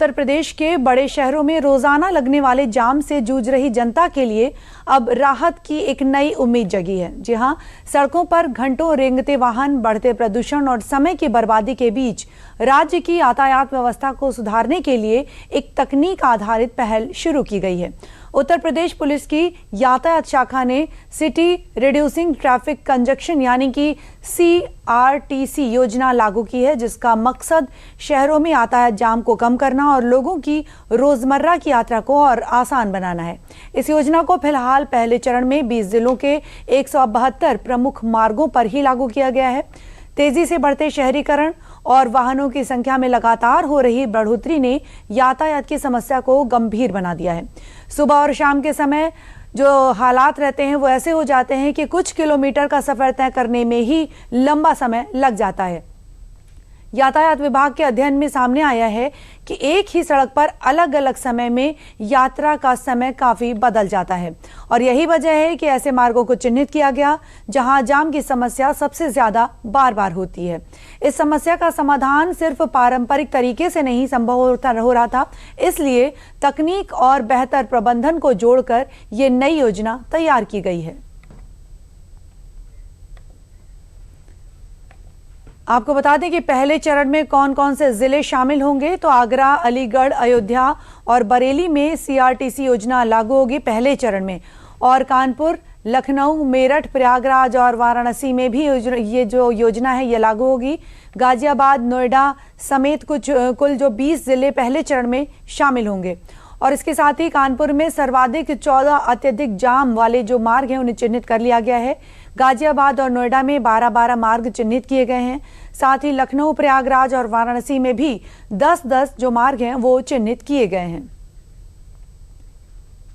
उत्तर प्रदेश के बड़े शहरों में रोजाना लगने वाले जाम से जूझ रही जनता के लिए अब राहत की एक नई उम्मीद जगी है। जी हां, सड़कों पर घंटों रेंगते वाहन, बढ़ते प्रदूषण और समय की बर्बादी के बीच राज्य की यातायात व्यवस्था को सुधारने के लिए एक तकनीक आधारित पहल शुरू की गई है। उत्तर प्रदेश पुलिस की यातायात शाखा ने सिटी रिड्यूसिंग ट्रैफिक कंजक्शन यानी कि CRTC योजना लागू की है, जिसका मकसद शहरों में यातायात जाम को कम करना और लोगों की रोजमर्रा की यात्रा को और आसान बनाना है। इस योजना को फिलहाल पहले चरण में 20 जिलों के 172 प्रमुख मार्गों पर ही लागू किया गया है। तेजी से बढ़ते शहरीकरण और वाहनों की संख्या में लगातार हो रही बढ़ोतरी ने यातायात की समस्या को गंभीर बना दिया है। सुबह और शाम के समय जो हालात रहते हैं वो ऐसे हो जाते हैं कि कुछ किलोमीटर का सफर तय करने में ही लंबा समय लग जाता है। यातायात विभाग के अध्ययन में सामने आया है कि एक ही सड़क पर अलग अलग समय में यात्रा का समय काफी बदल जाता है और यही वजह है कि ऐसे मार्गों को चिन्हित किया गया जहां जाम की समस्या सबसे ज्यादा बार बार होती है। इस समस्या का समाधान सिर्फ पारंपरिक तरीके से नहीं संभव हो रहा था, इसलिए तकनीक और बेहतर प्रबंधन को जोड़कर ये नई योजना तैयार की गई है। आपको बता दें कि पहले चरण में कौन कौन से जिले शामिल होंगे। तो आगरा, अलीगढ़, अयोध्या और बरेली में CRTC योजना लागू होगी पहले चरण में, और कानपुर, लखनऊ, मेरठ, प्रयागराज और वाराणसी में भी ये जो योजना है ये लागू होगी। गाजियाबाद, नोएडा समेत कुल जो 20 जिले पहले चरण में शामिल होंगे। और इसके साथ ही कानपुर में सर्वाधिक 14 अत्यधिक जाम वाले जो मार्ग हैं उन्हें चिन्हित कर लिया गया है। गाजियाबाद और नोएडा में 12-12 मार्ग चिन्हित किए गए हैं। साथ ही लखनऊ, प्रयागराज और वाराणसी में भी 10-10 जो मार्ग हैं वो चिन्हित किए गए हैं।